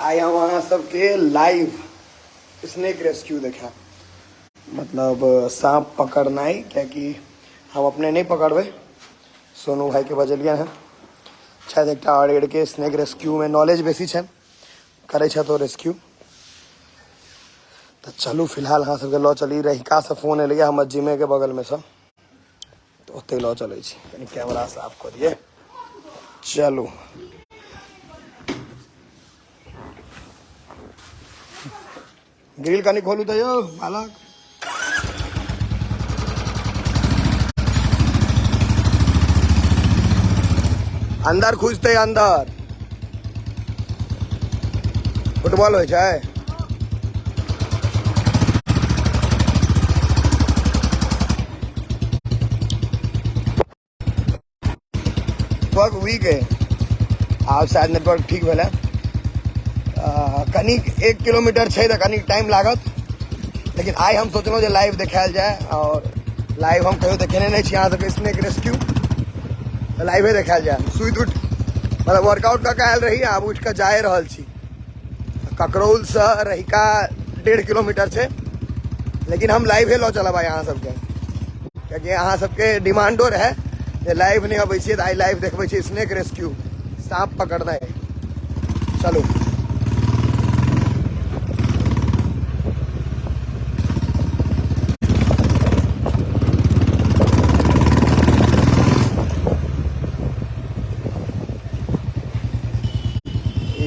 आए हम वहाँ सबके लाइव स्नेक रेस्क्यू देखा, मतलब सांप पकड़ना ही, क्या कि हम अपने नहीं पकड़बे, सोनू भाई के बजलिया हैं। शायद एक आड़ के स्नेक रेस्क्यू में नॉलेज बेसी है, करे तो रेस्क्यू। तो चलू फिलहाल हाँ सबके लॉ चली रहिका से फोन एलिए हम जिमे के बगल में सब, तो ओते लॉ चले कहीं कैमरा साफ करिए। चलू ग्रिल कनी खोलू तो यो बालक, अंदर खुजते अंदर फुटबॉल हो जाए। नेटवर्क वीक है, आप शायद नेटवर्क ठीक भेल कनिक 1 किलोमीटर है तो कनिक टाइम लागत, लेकिन आई हम सोचलों लाइव देखायल जाए। और लाइव हम कहियो देखेने नहीं छी, अहाँ सबके स्नेक रेस्क्यू तो लाइवे देखायल जाए। सुइत उठ मतलब वर्कआउट का आयल रही, आब उठ के जाए रहल छी। ककरौल से रहिका 1.5 किलोमीटर है, लेकिन हम लाइव लऽ चलब अहाँ सबके, क्योंकि अहाँ सबके डिमांडो रहे जे लाइव नहीं अबै छियै, आई लाइव देखबै छी स्नेक रेस्क्यू, सांप पकड़ना है। चलू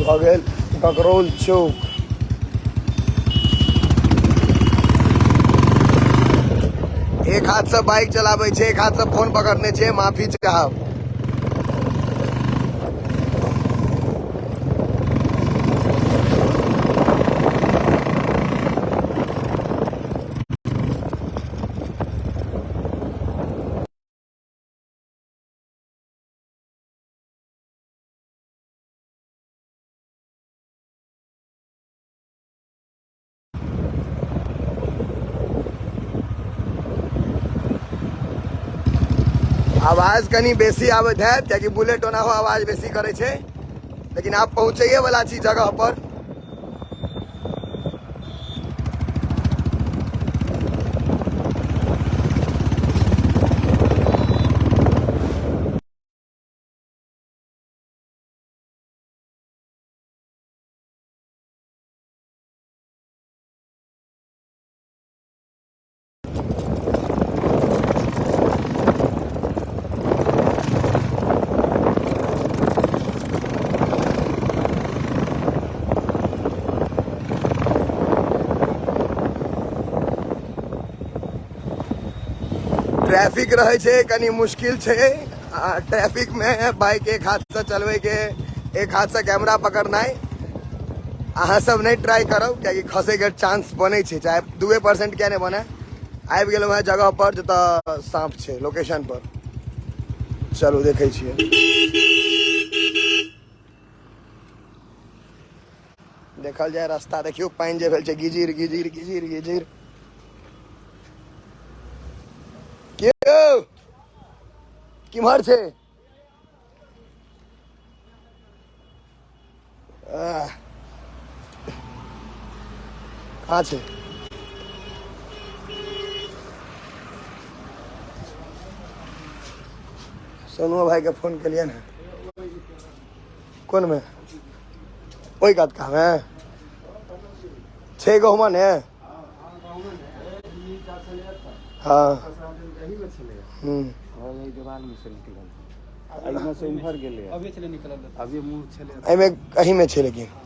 भ गेल ककरौल चौक। एक हाथ से बाइक चलाबै छै, एक हाथ से फोन पकड़ने छै, माफी चाहब। आवाज कनी बेसी आबत है, क्या कि बुलेट ओना हो आवाज बेसी करे छे, लेकिन आप पहुंचे वाला छी जगह पर। ट्रैफिक रहे छे कनी मुश्किल छे, ट्रैफिक में बाइक एक हाथ से चलवे के, एक हाथ से कैमरा पकड़ना है। अहाँ सब नहीं ट्राई करो, क्या खसे के चांस बने छे, चाहे 2% क्या नहीं बने। आबि गेलहुं हैं जगह पर जतऽ सांप छे, लोकेशन पर। चलू देखे छिए, देखल जाए रास्ता। देखियो पाइन जे भेल छे, गिजिर गिजिर गिजिर गिजिर। किम्हर छे? कहाँ छे? सोनू भाई के फोन के लिए ना, कौन में वही कात का में 6 गहुमा ने। हाँ कहीं में छे, लेकिन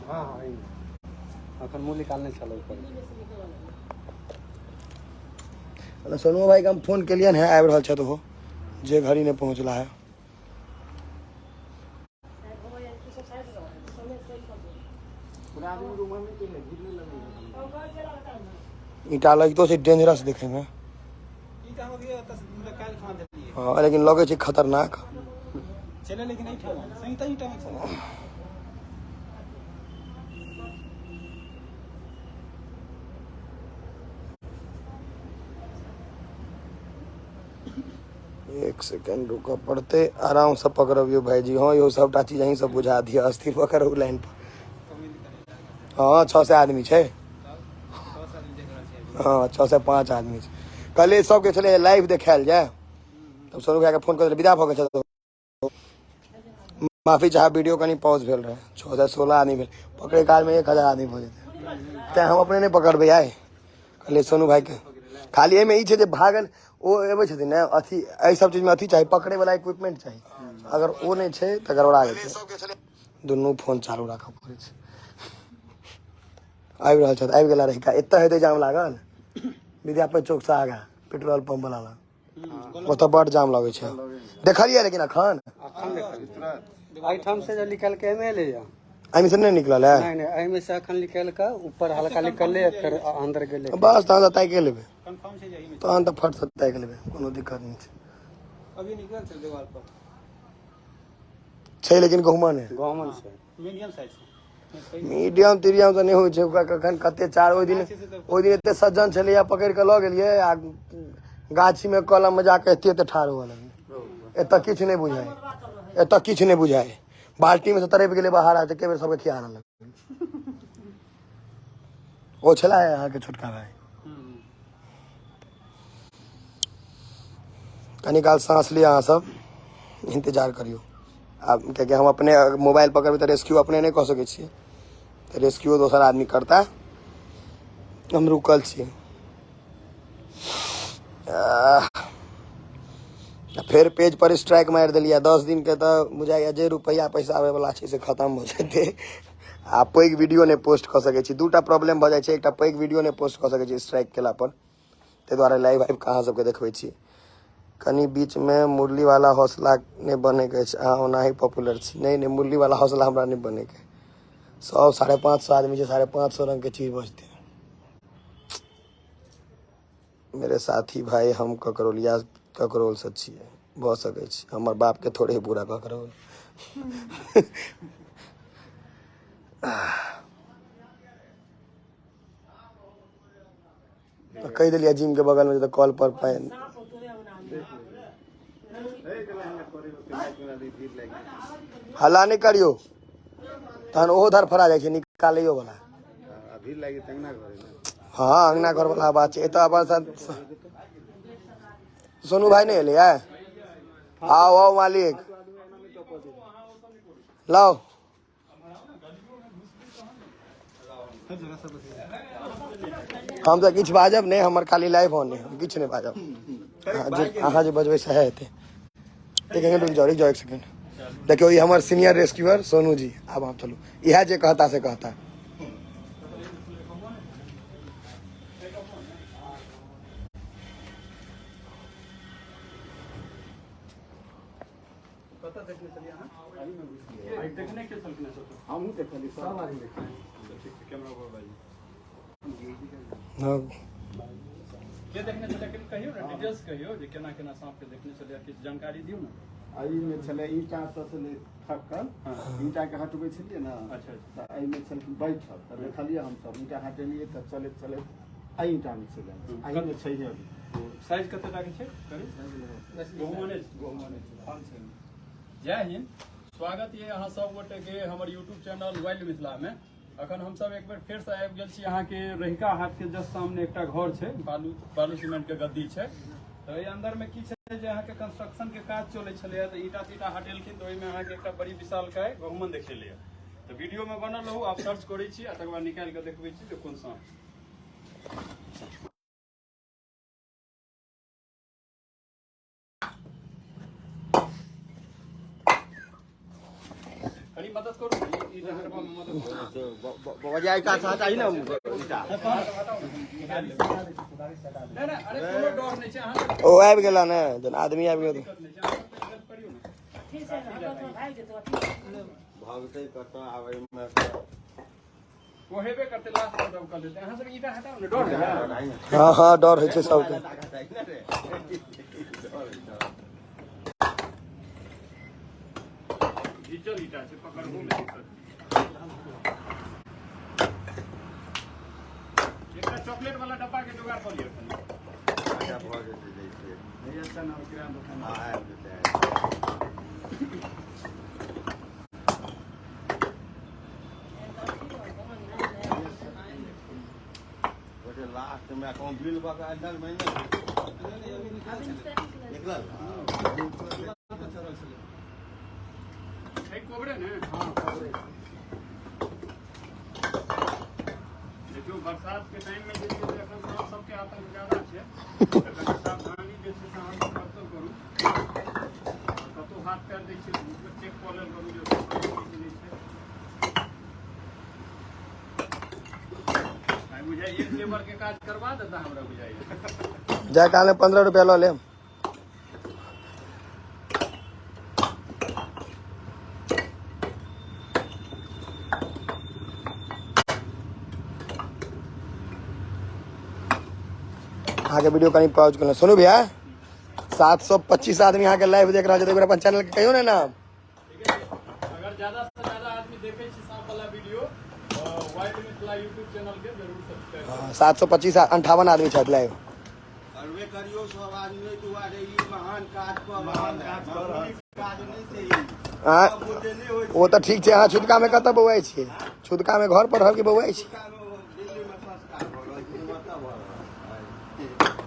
सोनू भाई के हम फोन के लिए है, आबि रहल छथि ओहो, जे घड़ी नहीं पहुँचला है। ईटा लगतो छे डेंजरस देखे में, हाँ लेकिन लगे छे खतरनाक। एक सेकंड रुका पड़ते, आराम से पकड़बियो भाईजी। हाँ यो सबटा चीज अहीं सब बुझा दिया, अस्थिर पकड़ू लाइन पर। हाँ 6 से आदमी है। हाँ 6 से 5 आदमी कल सबके चले लाइव देखायल जाए तब सोनू भैया के फोन कर विदा भऽ गेल माफी चाह वीडियो कहीं पॉज भेल रहे 6 से 16 आदमी भेल पकड़े काल में 1000 आदमी हो जेतै तेँ हम अपने नहीं पकड़बै आइ कहलिए सोनू भाई के खाली एहिमे ई छै जे भागल ओ एबै छथिन ने अथी एहि सब चीजमे अथी चाही पकड़े वाला इक्विपमेंट चाही अगर ओ नहीं छै तऽ गड़बड़ा जेतै दुनू फोन चालू राखऽ पड़ै छै आबि रहल छथि आबि गेला रहिका एतऽ हेतै जाम लागल विद्यापति चौक से आगा पेट्रोल पंप वाला लग ओतऽ बड़ जाम लगै छै देखलियै लेकिन अखन एहिठाम से जे निकल के एमे ले जा एहिमे से नहीं निकलल है नहीं नहीं एमे से अखन निकल के ऊपर हल्का निकलले फिर अंदर गेले बस तहन ताकि के लेबै कंफर्म छै यही में तहन तऽ फट से ताकि लेबै कोनो दिक्कत नहीं छै अभी निकल चल दीवार पर छै लेकिन गहुमन है गवर्नमेंट से मीडियम साइज मीडियम तीडियम तऽ नहीं होइ छै ओकरा कखन कते चार ओहि दिन एते सज्जन छलैया पकड़ के लऽ गेलियै आ गाछी में कलम में जाके एते ठाढ़ हुआ लगे एतऽ किछु नहीं बुझाय एतऽ किछु नहीं बुझाय बाल्टी में से तरफ गेलै बाहर आ के बेर सबके खिया रहल ओ छला है अहाँ के छोटका भाई कनी काल सांस लिया अहाँ सब इंतजार करियो आब कियाकि हम अपने मोबाइल पकड़बै तऽ रेस्क्यू अपने नहीं कऽ सकै छियै तऽ रेस्क्यू दोसर आदमी करता हम रुकल छियै फिर पेज पर स्ट्राइक मारि देलियै 10 दिन के तऽ बुझाइया जे रुपैया पैसा आबै वाला छै से खत्म हो जेतै आ पैघ वीडियो नहीं पोस्ट कऽ सकै छी दूटा प्रॉब्लम भऽ जाइ छै एकटा पैघ वीडियो नहीं पोस्ट कऽ सकै छी स्ट्राइक केला पर ताहि दुआरे लाइव आबि कऽ अहाँ सबके देखबै छी कनी बीच में मुरली वाला हौसला नहीं बने के छै अहाँ ओनाही पॉपुलर छी नहीं नहीं मुरली वाला हौसला हमरा नहीं बने के 100 550 आदमी छै 550 रंग के चीज बजते मेरे साथी भाई हम ककरोलिया ककरोल से छियै भऽ सकै छी हमर बाप के थोड़े बुरा ककरोल कह दिलिया जिम के बगल में कॉल पर पाइन हल्ला नहीं करियो तहन ओहो धर फरा जाइ छै निकालियो वाला अभी लागी तंगना घर हाँ अंगना घर वाला बात छै एतऽ अपन सोनू भाई नहीं एले आओ आओ मालिक लाओ हम तो किछु बाजब नहीं हमर खाली लाइव ऑन है किछु नहीं बाजब अहाँ जे बजबै सएह हेतै देखेंगे रुक जाओ एक सेकंड देखियो ये हमारे सीनियर रेस्क्यूअर सोनू जी अब आप चलो यह जे कहता से कहता देखने के चलने हम देखली सब आदमी देखै कैमरा पर भाई हां के देखने चले के कहियो ना डिटेल्स कहियो जे केना केना सांप के देखने चले किछ जानकारी दियौ ना आई में चले ईटा से ले थकल ईटा के हटबै छलिए ना अच्छा त आई में चल बैठल त देखलिए हम सब ईटा हटेलिए त चले चले आई ईटा में चले आई में छै है साइज कते टा के छै करी गोमने जय हिंद स्वागत ये अहाँ सब गोटे के हमर यूट्यूब चैनल वाइल्ड मिथिला में अखन हम सब एक बार फिर से आबि गेल छी अहाँ के रहिका हाट के जस्ट सामने एकटा घर छै बालू सीमेंट के गद्दी छै तो एहि अंदर में की छै जे अहाँ के कंस्ट्रक्शन के काज चलै छलै त ईटा तीटा हटेलखिन तो ओइ में अहाँ के एकटा बड़ी विशालकाय गहुमन देखेलै तो वीडियो में बनल रहू आप सर्च करै छी आ तकर बाद निकाल के देखबै छी जे कोन सांप मदद करू बजाय का साथ आई ना ओ आबि गेला ने जन आदमी आबि गेल भागते कत आवे में वो हेबे करते लास्ट में दब कर देते अहाँ सब ईटा हटाओ ने डर है हां हां डर होइ छै सबके डिजिटल ईटा छै पकड़बो में दिक्कत एकटा चॉकलेट वाला डब्बा के जुगाड़ कर लियो अच्छा भ जेतै जैसे नहीं अच्छा ना किराना दुकान हां आबि जेतै लास्ट में अकाउंट बिल बका अंदर महीने निकलल एक कोबरे ने हाँ कोबरे देखियो बरसात के टाइम में जे एखन सबके आतंक ज्यादा छै सावधानी जे छै से अहाँ करतो करू कतौ हाथ पैर दै छै चेक कऽ लेल करू जे बुझाइए एक लेबर के काज करवा देता हमरा बुझाइए जाए काल में 15 रुपया लो ले आगे वीडियो कहीं पहुंच गए सुनू भैया 725 आदमी यहाँ के लाइव देख रहा है अपन चैनल के कहियो ना नाम अगर ज्यादा से ज्यादा आदमी देखे छी सांप वाला video wild Mithila YouTube channel के जरूर सब्सक्राइब 725 58 आदमी छथि लाइव करबे करियो सब आदमी दुआरे ई महान काज कर काज नहीं छै हाँ सब गोटे नहीं होय वो तो ठीक है हाँ छुटका में कत बउआई छी छुटका में घर पर रह के बउआई छी दिल्ली में संस्कार हो रहल छै मतलब हो रहल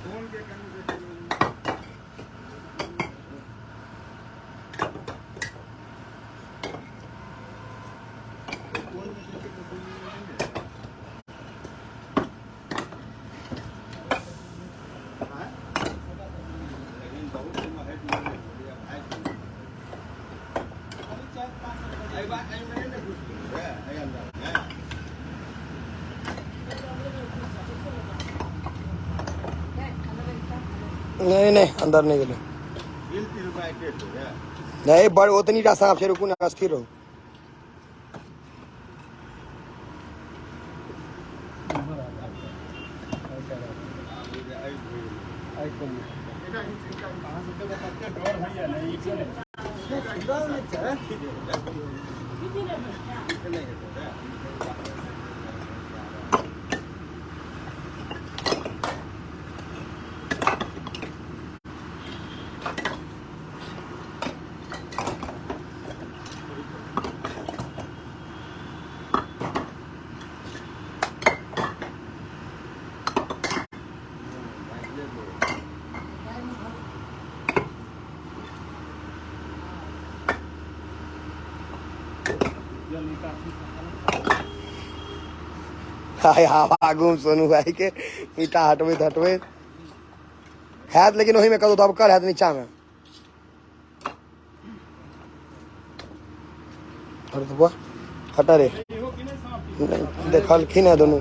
फोन के कहीं नहीं नहीं अंदर नहीं गेले नहीं बड़ उतनी टा सांप छै रुकू ना स्थिर रहो डर भैया नहीं हाय हवा घूम सोनू भाई के ईटा हटबैत हटबैत हैत लेकिन वही में कदो तो अब कर हैत नीचा में अरे तो बुआ हटा रे देखलखिन है दोनों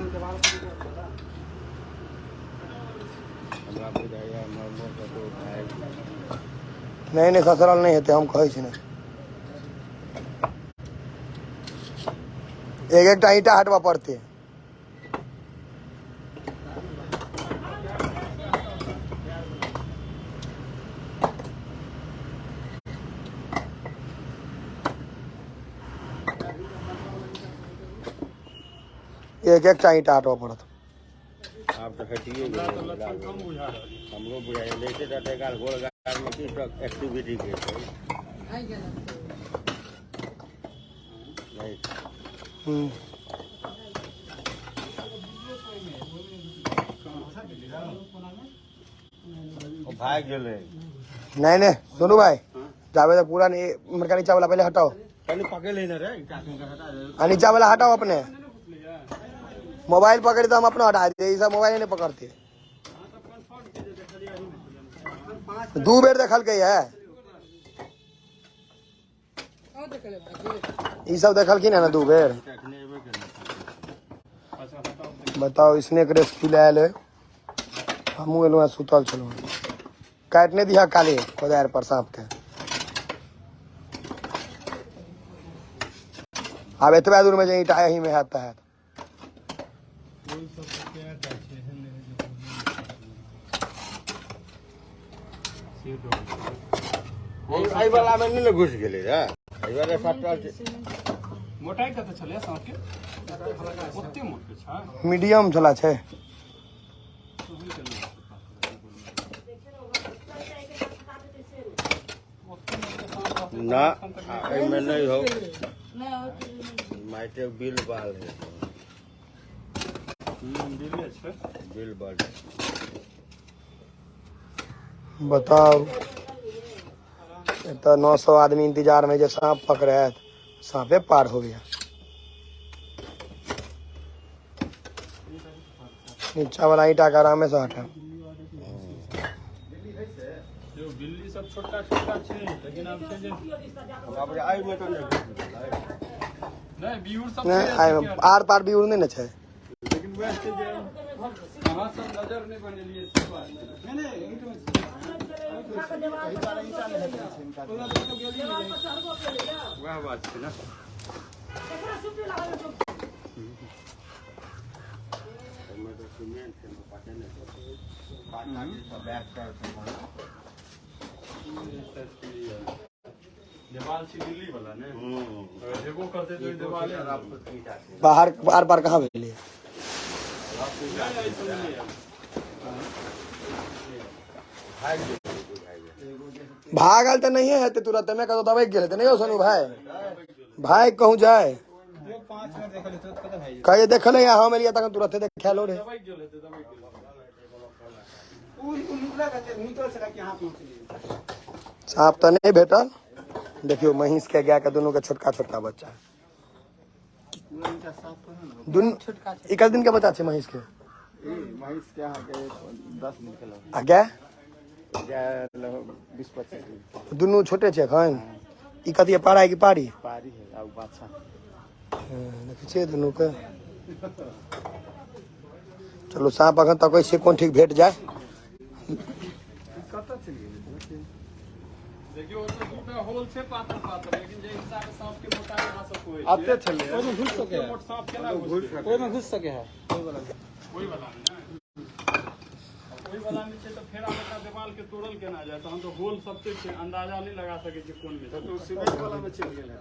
नहीं नहीं ससुराल नहीं हेते हम कहै छी ना एक एक टा ईटा हटवा पड़ते एक एक टा ईटा हटवा पड़त आप तो हटिए हमरो बुझाइए लेटे रहते गाल गोल गाल में की सब एक्टिविटी के छै नहीं भाग गेले नहीं नहीं सुनू भाई जावे तो पूरा नहीं मरका नीचा वाला पहले हटाओ कनी पकड़ लेना रे हटा दे नीचा वाला हटाओ अपने मोबाइल पकड़े तो हम अपना हटा देते सब मोबाइल नहीं पकड़ते दो बेर देखल के है ये सब देखलखिन है ना दो बेर बताओ इसने एक रेस्क्यू लायल है हमू एलुँ सुतल छलुँ काटने दिया काले कोदार पर सांप के अब एतबा दूर में जो ईटा यही में आता है आई वाला में नहीं घुस गेले रे आई वाला फटल मोटाई कते छले सांप के ओते मोट के छै मीडियम चला छै ना आई में नहीं हो माइटे बिल बाल है दिल्ली छै बिल बढ़ बताओ तो 900 आदमी इंतजार में जो सांप पकड़े है सांपे पार हो गया। नीचा वाला ईटा का आराम से हटा। जो बिल्ली सब छोटा छोटा छै लेकिन अब छै जे आई में तो नहीं बियूर सब नहीं आर पार भी उड़ने न छै। लेकिन वह छै जे अहाँ सब नजर नहीं बनेलिए से बात नहीं नहीं वह बात छै ना देवाल छै दिल्ली वाला ने एगो करते तो देवाल बाहर आर पार कहाँ भेलिए भागल तो नहीं है तुरंत में कतो दबाई गेल नहीं हो सोनू भाई भाई कहूँ जाए कहे देखल है हम एलिया तक तुरंत देखा लो रे सांप तो नहीं भेटल। देखियो महिष के गाय के दोनों के छोटका छोटका बच्चा दोनों एक दिन के बच्चा छे महिष के महिष के यहाँ के 10 दिन के लग आ गाय 20-25 दिन दोनों छोटे छे अखन ई कथी पारा है कि पारी पारी है अब बाछा देखै छियै दोनों के। चलो सांप अखन तक से कोन ठीक भेट जाए। कतऽ चलि गेलै देखियो ओतऽ दूटा होल छै पातर पातर लेकिन जे हिसाब से सांप के मोटाई अहाँ सब कोइ आते चले ओइमे घुस सके है मोट सांप केना घुस ओइमे घुस सके है ओइ वाला में ओइ वाला में छै तो फेर आबका देवाल के तोड़ल केना जाय तहन तो होल सब छै अंदाजा नहीं लगा सके छै कोन में तो सीमेंट वाला में चलि गेलै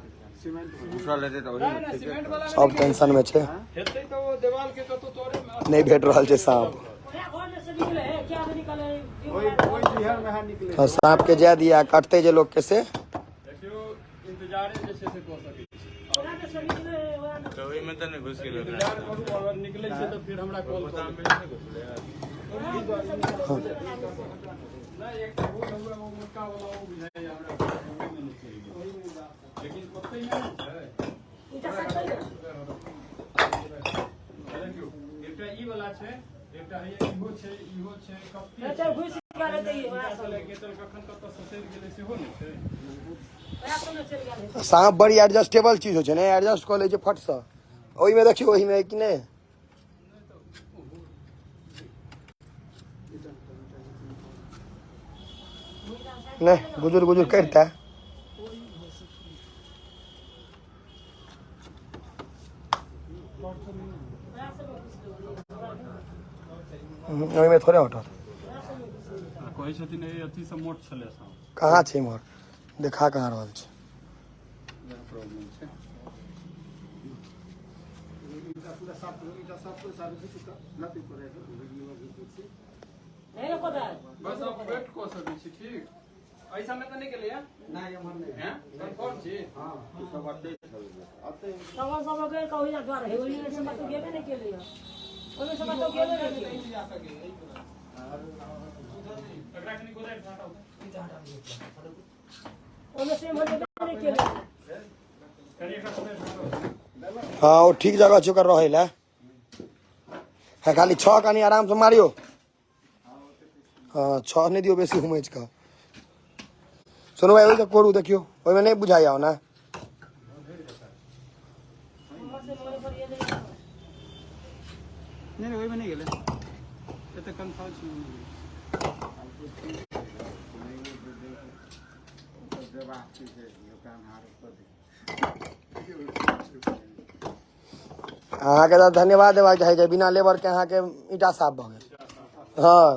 सीमेंट दूसरा लेते तो नहीं नहीं सीमेंट वाला में सब टेंशन में छे हेतै तो वो देवाल के कतो तोड़े में नहीं भेट रहल छे सांप। ओइ बिहार में है निकले तो सांप के जाय दिया काटते जे लोग के से देखियो इंतजारे जे छै से क सकै छी तो वही में तो नहीं घुस गेल इंतजार करू अगर निकलै छै तो फिर हमरा कॉल करू नहीं एक वो हुआ वो मुक्का वाला वो बुझाय हमरा में निकल गेल लेकिन ओतै नहीं छै एकटा ई वाला छै एकटा है इहो छै कप्ती अच्छा घुस गेलै त ई वाला चले गेल कखन कत ससैर गेलै सेहो नहीं छै सांप बड़ी एडजस्टेबल चीज हो छै ने एडजस्ट कर ले छै फट से ओहि में देखियो ओहि में कि नहीं नहीं गुजर गुजर करता है ओहि में थोड़े हटल कहै छथिन ए अथी से मोट छले सांप कहाँ छे मोर देखा कहाँ रहल छै प्रॉब्लम छै पूरा साफ को सारे कुछ नथी करे बस आप वेट कर सकै छी ठीक ऐसा में तो नहीं गेलै है नहीं हम नहीं हैं कंफर्म छी हां सब आते सामान सब के कहि जा द्वार है ओहि में से मत गेबे नहीं केले ओहि में से मत गेबे नहीं जा सके एकरा कनी गोदे हटाओ ओहि में से मत नहीं केले कनी एकरा गोदे हटाओ हाँ वो ठीक जगह चुकर रहे ला है खाली 6 कनी आराम से मारियो हाँ 6 नहीं दियो बेसी घुमैच का सुनो भाई वही कोरू देखियो ओहि में नहीं बुझाया हो ना नहीं ओहि में नहीं गेलै एते कंफर्म छी अहाँ के तो धन्यवाद देवा चाहे बिना लेबर के अहाँ के ईटा साफ भ गेल हाँ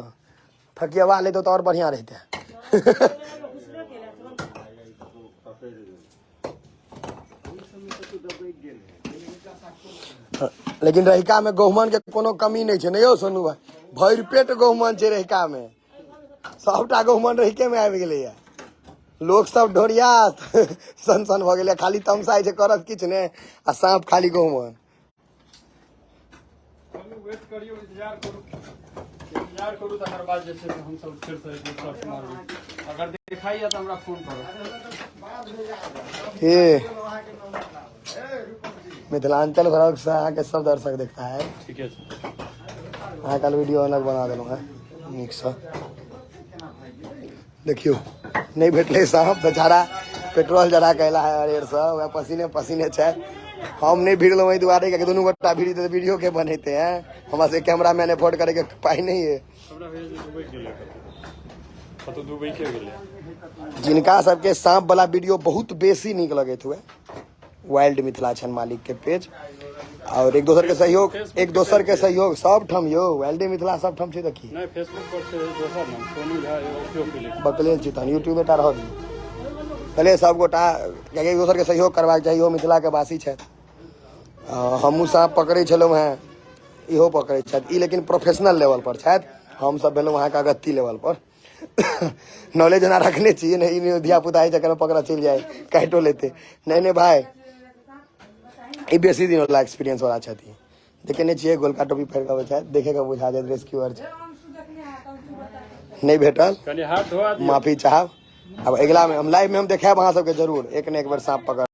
फकियावा ले तो और बढ़िया रहते लेकिन रहिका में गहुमन के कोनो कमी नहीं है नहीं हो सोनू भाई भर पेट गहुमन है रहिका में सबटा गहुमन रहिके में आबि गेलै है लोग सब ढोरिया सन सन भ गेलै खाली तमसाई छै करत किछ ने आ सांप खाली गहुमन वेट करियो, इंतजार करू तकर बाद जे छै से हम सब फिर से एक बेर सर्च मारबै। अगर देखाइए तो हमरा फोन करो। ये मिथिलांचल भ्लॉग से अहाँ के सब दर्शक देखता है। ठीक है सर। अहाँ कल वीडियो अलग बना देलहुँ है नीक सँ। देखियो नहीं भेटले साहब, बेचारा पेट्रोल जरा कैला है अरेर से, वह पसीने पसीने छै। हम नहीं भिड़लहुँ एहि दुआरे कि दुनू गोटा भिड़ी तो वीडियो के बनेते हैं, हमरा से कैमरा मैन अफोर्ड करे के पाई नहीं है। हमरा भेज दुबई गेलै, कतौ दुबई के गेलै। जिनका सबके सांप वाला वीडियो बहुत बेसी नीक लगैत हुए, वाइल्ड मिथिला छन मालिक के पेज, और एक दोसर के सहयोग सब ठाम यो वाइल्ड मिथिला सब ठाम छै। देखी नहीं फेसबुक पर छै दोसर नाम सोनू झा उपयोग केले बकलेल छी, तहन यूट्यूब बेटा रह दी पहले सब गोटा एक दोसर के सहयोग करबाक चाहिए। मिथिला के वासी छथि, हमहूँ सांप पकड़े छलहुँ हैं, इहो पकड़े छथि। ई लेकिन प्रोफेशनल लेवल पर छथि, हम सब भेलहुँ अहाँके अगत्ती लेवल पर। नॉलेज एना रखने छियै नहीं, धिया पुता है जकर पकड़ा चलि जाए काटो लेते। नहीं भाई ई बेसी दिन वाला एक्सपीरियंस वाला छथिन। देखे छियै गोलका टोपी पहिर के छथि, देखे के बुझा जाए रेस्क्यूअर छै। नहीं भेटल कनी हाथ धोआ दियौ। माफी चाहब। अब अगला में हम लाइव में हम देखाब अहाँ सबके जरूर, एक ने एक बार सांप पकड़